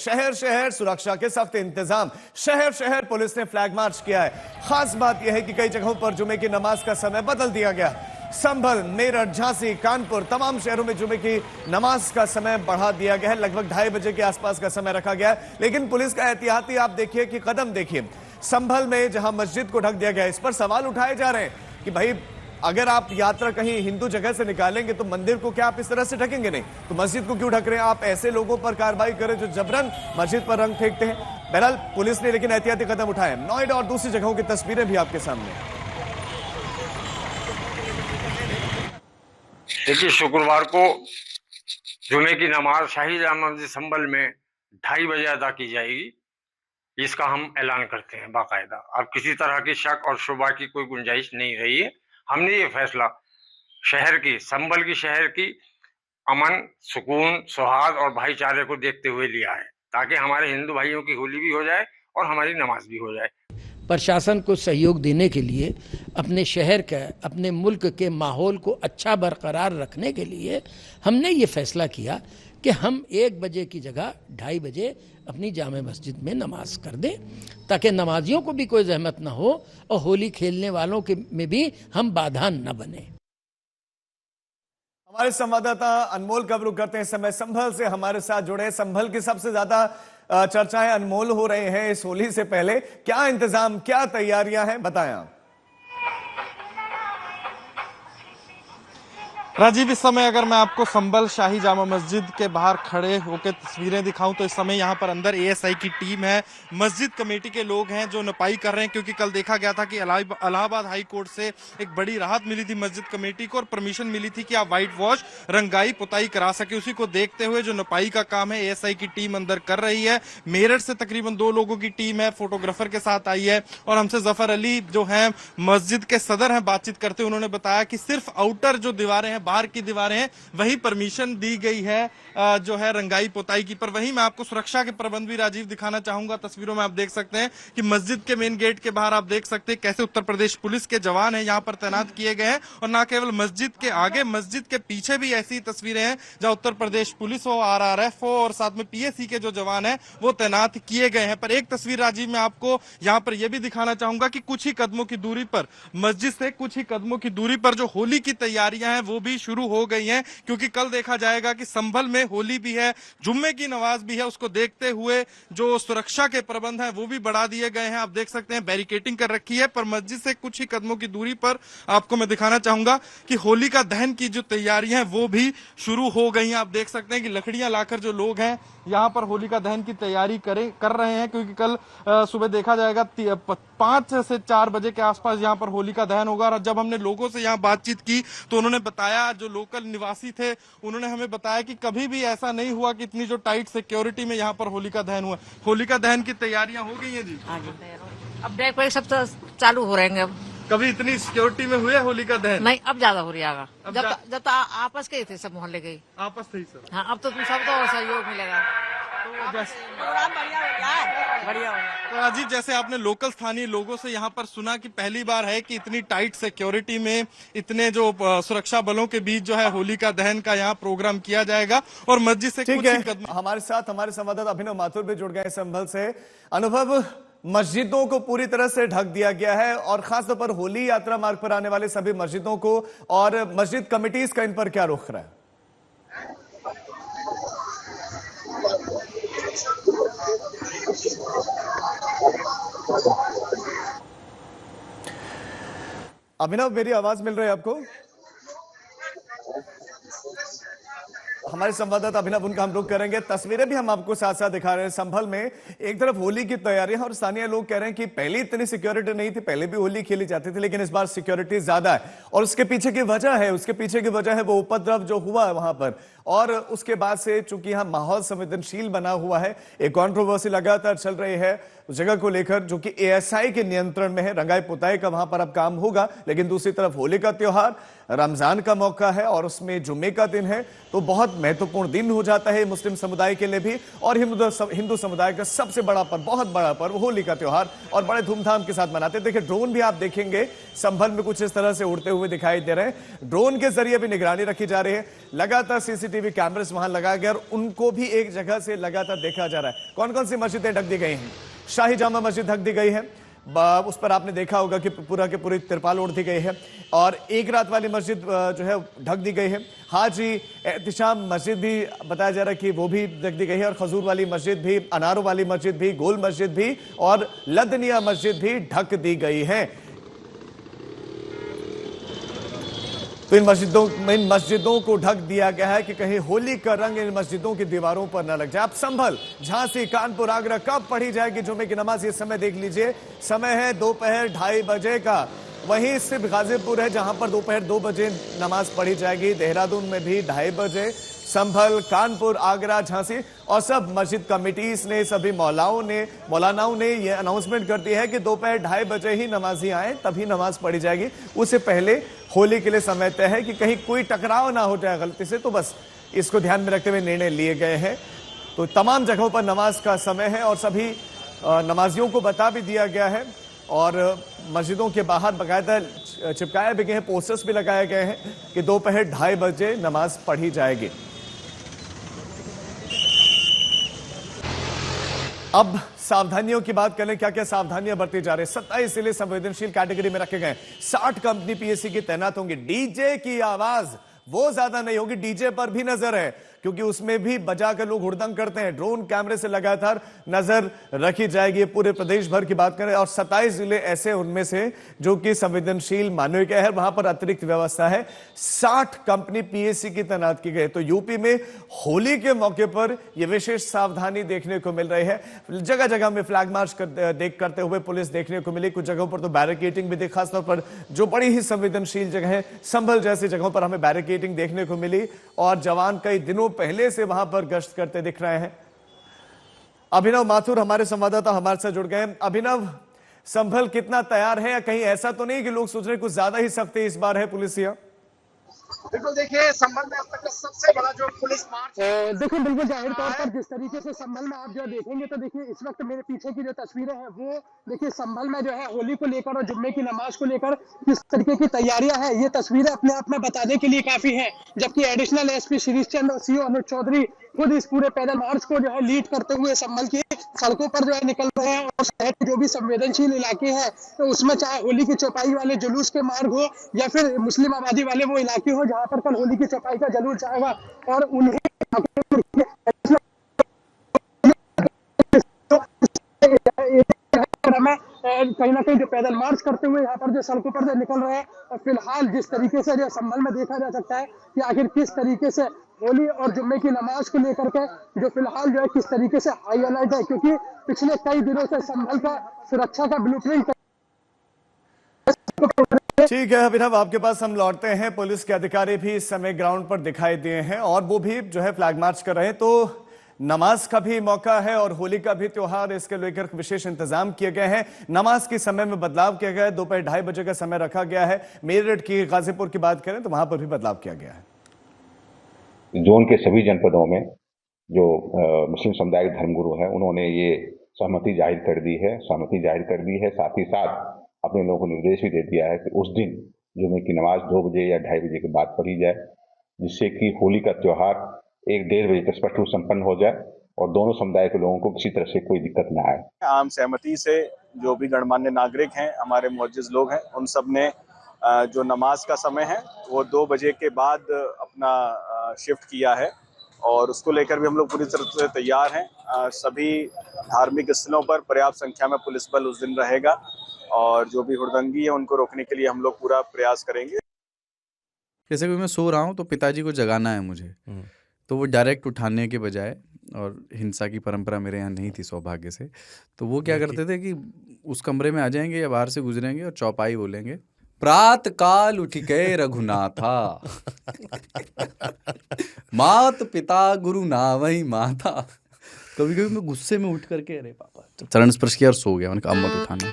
शहर शहर सुरक्षा के सख्त इंतजाम, शहर शहर पुलिस ने फ्लैग मार्च किया है। खास बात यह है कि कई जगहों पर जुमे की नमाज का समय बदल दिया गया। संभल, मेरठ, झांसी, कानपुर तमाम शहरों में जुमे की नमाज का समय बढ़ा दिया गया है। लगभग 2:30 बजे के आसपास का समय रखा गया है। लेकिन पुलिस का एहतियाती आप देखिए कि कदम देखिए। संभल में जहां मस्जिद को ढक दिया गया है, इस पर सवाल उठाए जा रहे हैं कि भाई अगर आप यात्रा कहीं हिंदू जगह से निकालेंगे तो मंदिर को क्या आप इस तरह से ढकेंगे? नहीं तो मस्जिद को क्यों ढक रहे हैं? आप ऐसे लोगों पर कार्रवाई करें जो जबरन मस्जिद पर रंग फेंकते हैं। बहरहाल पुलिस ने लेकिन एहतियाती कदम उठाए। नोएडा और दूसरी जगहों की तस्वीरें भी आपके सामने। देखिए, शुक्रवार को जुमे की नमाज शाही जामा मस्जिद संभल में 2:30 बजे अदा की जाएगी। इसका हम ऐलान करते हैं बाकायदा। अब किसी तरह की शक और शुबा की कोई गुंजाइश नहीं रही है। हमने ये फैसला संभल की शहर की अमन, सुकून, सौहार्द और भाईचारे को देखते हुए लिया है, ताकि हमारे हिंदू भाइयों की होली भी हो जाए और हमारी नमाज भी हो जाए। प्रशासन को सहयोग देने के लिए, अपने शहर का, अपने मुल्क के माहौल को अच्छा बरकरार रखने के लिए हमने ये फैसला किया कि हम 1 बजे की जगह 2:30 बजे अपनी जामे मस्जिद में नमाज कर दें, ताकि नमाजियों को भी कोई जहमत ना हो और होली खेलने वालों के में भी हम बाधा न बने। हमारे संवाददाता अनमोल कब रुक करते हैं इस समय संभल से हमारे साथ जुड़े। संभल की सबसे ज्यादा चर्चाएं अनमोल हो रहे हैं इस होली से पहले। क्या इंतजाम, क्या तैयारियां हैं, बताएं आप। राजीव, इस समय अगर मैं आपको संभल शाही जामा मस्जिद के बाहर खड़े होकर तस्वीरें दिखाऊं तो इस समय यहाँ पर अंदर एएसआई की टीम है, मस्जिद कमेटी के लोग हैं जो नपाई कर रहे हैं, क्योंकि कल देखा गया था कि इलाहाबाद हाई कोर्ट से एक बड़ी राहत मिली थी मस्जिद कमेटी को और परमिशन मिली थी कि आप व्हाइट वॉश, रंगाई पुताई करा सके। उसी को देखते हुए जो नपाई का काम है एएसआई की टीम अंदर कर रही है। मेरठ से तकरीबन 2 लोगों की टीम है, फोटोग्राफर के साथ आई है और हमसे जफर अली जो है मस्जिद के सदर हैं बातचीत करते हुए उन्होंने बताया कि सिर्फ आउटर जो दीवारें हैं, बाहर की दीवारें हैं, वही परमिशन दी गई है जो है रंगाई पोताई की। पर वहीं मैं आपको सुरक्षा के प्रबंध भी राजीव दिखाना चाहूंगा। तस्वीरों में आप देख सकते हैं कि मस्जिद के मेन गेट के बाहर आप देख सकते हैं कैसे उत्तर प्रदेश पुलिस के जवान हैं यहाँ पर तैनात किए गए हैं। और ना केवल मस्जिद के आगे, मस्जिद के पीछे भी ऐसी तस्वीरें हैं जहां उत्तर प्रदेश पुलिस हो, आरआरएफ हो और साथ में पीएसी के जो जवान हैं वो तैनात किए गए हैं। पर एक तस्वीर राजीव मैं आपको यहाँ पर यह भी दिखाना चाहूंगा कि कुछ ही कदमों की दूरी पर, मस्जिद से कुछ ही कदमों की दूरी पर जो होली की तैयारियां हैं वो भी शुरू हो गई हैं, क्योंकि कल देखा जाएगा कि संभल में होली भी है, जुम्मे की नमाज भी है। उसको देखते हुए जो सुरक्षा के प्रबंध हैं वो भी बढ़ा दिए गए हैं। आप देख सकते हैं बैरिकेटिंग कर रखी है। पर मस्जिद से कुछ ही कदमों की दूरी पर आपको मैं दिखाना चाहूंगा कि होली का दहन की जो तैयारियां हैं वो भी शुरू हो गई हैं। आप देख सकते हैं कि लकड़ियां लाकर जो लोग हैं यहाँ पर होली का दहन की तैयारी कर रहे हैं, क्योंकि कल सुबह देखा जाएगा 5 से 4 बजे के आसपास यहाँ पर होली का दहन होगा। और जब हमने लोगों से यहाँ बातचीत की तो उन्होंने बताया, जो लोकल निवासी थे उन्होंने हमें बताया कि कभी भी ऐसा नहीं हुआ कि इतनी जो टाइट सिक्योरिटी में यहाँ पर होली का दहन हुआ। होली का दहन की तैयारियां हो गई हैं जी? हाँ जी, अब ब्रेक सब तो चालू हो रहे हैं। अब कभी इतनी सिक्योरिटी में हुए होली का दहन? नहीं, अब ज्यादा हो रहा है। जब तो आपस के थे सब मोहल्ले के। आपस थे सर? हाँ, अब तो सब तो सहयोग मिलेगा। प्रोग्राम बढ़िया हो गया है, बढ़िया हो गया। तो अजीत, जैसे आपने लोकल स्थानीय लोगों से यहाँ पर सुना कि पहली बार है कि इतनी टाइट सिक्योरिटी में, इतने जो सुरक्षा बलों के बीच जो है होली का दहन का यहाँ प्रोग्राम किया जाएगा और मस्जिद से कुछ ही कदम। हमारे साथ हमारे संवाददाता अभिनव माथुर भी जुड़ गए संभल से। अनुभव, मस्जिदों को पूरी तरह से ढक दिया गया है और खासतौर पर होली यात्रा मार्ग पर आने वाले सभी मस्जिदों को, और मस्जिद कमिटीज का इन पर क्या रुख रहा है? अभिनव, मेरी आवाज मिल रही है आपको? हमारे संवाददाता अभिनव, उनका हम रुख करेंगे। तस्वीरें भी हम आपको साथ साथ दिखा रहे हैं। संभल में एक तरफ होली की तैयारियां और स्थानीय लोग कह रहे हैं कि पहले इतनी सिक्योरिटी नहीं थी, पहले भी होली खेली जाती थी, लेकिन इस बार सिक्योरिटी ज्यादा है। और उसके पीछे की वजह है वो उपद्रव जो हुआ है वहां पर, और उसके बाद से चूंकि यहां माहौल संवेदनशील बना हुआ है, एक कंट्रोवर्सी लगातार चल रही है उस जगह को लेकर जो कि एएसआई के नियंत्रण में है। रंगाई पुताई का वहां पर अब काम होगा, लेकिन दूसरी तरफ होली का त्योहार, रमजान का मौका है और उसमें जुम्मे का दिन है, तो बहुत महत्वपूर्ण दिन हो जाता है मुस्लिम समुदाय के लिए भी और हिंदू समुदाय का सबसे बड़ा पर्व, बहुत बड़ा पर्व होली का त्योहार, और बड़े धूमधाम के साथ मनाते हैं। देखिए, ड्रोन भी आप देखेंगे संभल में कुछ इस तरह से उड़ते हुए दिखाई दे रहे हैं। ड्रोन के जरिए भी निगरानी रखी जा रही है। लगातार सीसीटीवी सीसीटीवी कैमरेस वहां लगाया गया और उनको भी एक जगह से लगातार देखा जा रहा है। कौन कौन सी मस्जिदें ढक दी गई हैं? शाही जामा मस्जिद ढक दी गई है, उस पर आपने देखा होगा कि पूरा के पूरी तिरपाल ओढ़ दी गई है, और एक रात वाली मस्जिद जो है ढक दी गई है। हाजी एहतिशाम मस्जिद भी बताया जा रहा है कि वो भी ढक दी गई है, और खजूर वाली मस्जिद भी, अनारों वाली मस्जिद भी, गोल मस्जिद भी और लदनिया मस्जिद भी ढक दी गई है। तो इन मस्जिदों को ढक दिया गया है कि कहीं होली का रंग इन मस्जिदों की दीवारों पर न लग जाए। अब संभल, झांसी, कानपुर, आगरा कब पढ़ी जाएगी जुमे की नमाज, ये समय देख लीजिए। समय है दोपहर 2:30 बजे का। वहीं सिर्फ गाजीपुर है जहां पर दोपहर 2 बजे नमाज पढ़ी जाएगी। देहरादून में भी 2:30 बजे। संभल, कानपुर, आगरा, झांसी और सब मस्जिद कमिटीज ने, सभी मौलानाओं ने यह अनाउंसमेंट कर दी है कि दोपहर 2:30 बजे ही नमाजी आए, तभी नमाज पढ़ी जाएगी। उससे पहले होली के लिए समय तय है कि कहीं कोई टकराव ना हो जाए गलती से, तो बस इसको ध्यान में रखते हुए निर्णय लिए गए हैं। तो तमाम जगहों पर नमाज का समय है और सभी नमाजियों को बता भी दिया गया है, और मस्जिदों के बाहर बाकायदा चिपकाए भी गए हैं, पोस्टर्स भी लगाए गए हैं कि दोपहर 2:30 बजे नमाज पढ़ी जाएगी। अब सावधानियों की बात करें, क्या क्या सावधानियां बरती जा रही है। 27 जिले संवेदनशील कैटेगरी में रखे गए। 60 कंपनी पीएससी की तैनात होंगी। डीजे की आवाज वो ज्यादा नहीं होगी, डीजे पर भी नजर है क्योंकि उसमें भी बजाकर लोग हुड़दंग करते हैं। ड्रोन कैमरे से लगातार नजर रखी जाएगी। पूरे प्रदेश भर की बात करें और 27 जिले ऐसे उनमें से जो कि संवेदनशील माने गए हैं, वहां पर अतिरिक्त व्यवस्था है। 60 कंपनी पीएससी की तैनात की गई। तो यूपी में होली के मौके पर यह विशेष सावधानी देखने को मिल रही है। जगह जगह में फ्लैग मार्च करते हुए पुलिस देखने को मिली। कुछ जगहों पर तो बैरिकेडिंग भी देखी, खासतौर पर जो बड़ी ही संवेदनशील जगह है, संभल जैसी जगहों पर हमें बैरिकेडिंग देखने को मिली और जवान कई दिनों पहले से वहां पर गश्त करते दिख रहे हैं। अभिनव माथुर हमारे संवाददाता हमारे साथ जुड़ गए हैं। अभिनव, संभल कितना तैयार है, या कहीं ऐसा तो नहीं कि लोग सोच रहे हैं कुछ ज्यादा ही सख्ती इस बार है पुलिस यहाँ? बिल्कुल, देखिए संभल में अब तक का सबसे बड़ा जो पुलिस मार्च देखिए बिल्कुल जाहिर तौर पर जिस तरीके से संभल में आप जो देखेंगे तो देखिए इस वक्त मेरे पीछे की जो तस्वीरें हैं वो देखिए संभल में जो है होली को लेकर और जुम्मे की नमाज को लेकर किस तरीके की तैयारियां हैं, ये तस्वीरें अपने आप में बताने के लिए काफी है। जबकि एडिशनल एसपी शिरीष चंद्र और सीओ अनुज चौधरी खुद इस पूरे पैदल मार्च को जो है लीड करते हुए संभल की सड़कों पर जो है निकल रहे हैं, और शहर के जो भी संवेदनशील इलाके हैं तो उसमें चाहे होली की चौपाई वाले जुलूस के मार्ग हो या फिर मुस्लिम आबादी वाले वो इलाके हो जहां पर कल होली की चौपाई का जुलूस जाएगा, और उन्हें कहीं ना कहीं जो पैदल मार्च करते हुए यहाँ पर जो सड़कों पर जो निकल रहे हैं। और फिलहाल जिस तरीके से जो संभल में देखा जा सकता है कि आखिर किस तरीके से होली और जुम्मे की नमाज को लेकर के जो फिलहाल जो है किस तरीके से हाई अलर्ट है, क्योंकि पिछले कई दिनों से संभल का सुरक्षा का ब्लूप्रिंट। ठीक है अभिनव, आपके पास हम लौटते हैं। पुलिस के अधिकारी भी इस समय ग्राउंड पर दिखाई दिए हैं और वो भी जो है फ्लैग मार्च कर रहे हैं। तो नमाज का भी मौका है और होली का भी त्योहार, इसके लेकर विशेष इंतजाम किए गए हैं। नमाज के समय में बदलाव किया गया है, दोपहर 2:30 बजे का समय रखा गया है। मेरठ की, गाजीपुर की बात करें तो वहां पर भी बदलाव किया गया है। जोन के सभी जनपदों में जो मुस्लिम समुदाय के धर्मगुरु हैं उन्होंने ये सहमति जाहिर कर दी है। साथ ही साथ अपने लोगों को निर्देश भी दे दिया है कि उस दिन जुमे की नमाज 2 बजे या 2:30 बजे के बाद पढ़ी जाए, जिससे कि होली का त्योहार 1-1:30 बजे तक स्पष्ट रूप संपन्न हो जाए और दोनों समुदाय के लोगों को किसी तरह से कोई दिक्कत न आए। आम सहमति से जो भी गणमान्य नागरिक हैं, हमारे मुअज्जिज़ लोग हैं, उन सब ने जो नमाज का समय है वो 2 बजे के बाद अपना शिफ्ट किया है और उसको लेकर भी हम लोग पूरी तरह से तैयार हैं। सभी धार्मिक स्थलों पर पर्याप्त संख्या में पुलिस बल उस दिन रहेगा और जो भी हुड़दंगी है उनको रोकने के लिए हम लोग पूरा प्रयास करेंगे। जैसे कि मैं सो रहा हूँ तो पिताजी को जगाना है मुझे, तो वो डायरेक्ट उठाने के बजाय, और हिंसा की परंपरा मेरे यहाँ नहीं थी सौभाग्य से, तो वो क्या करते थे कि उस कमरे में आ जाएंगे या बाहर से गुजरेंगे और चौपाई बोलेंगे, प्रात काल उठ गए रघुनाथा मात पिता गुरु नावही माता। कभी कभी मैं गुस्से में उठ करके अरे पापा चरण स्पर्श किया और सो गया। मैंने कहा मत उठाना।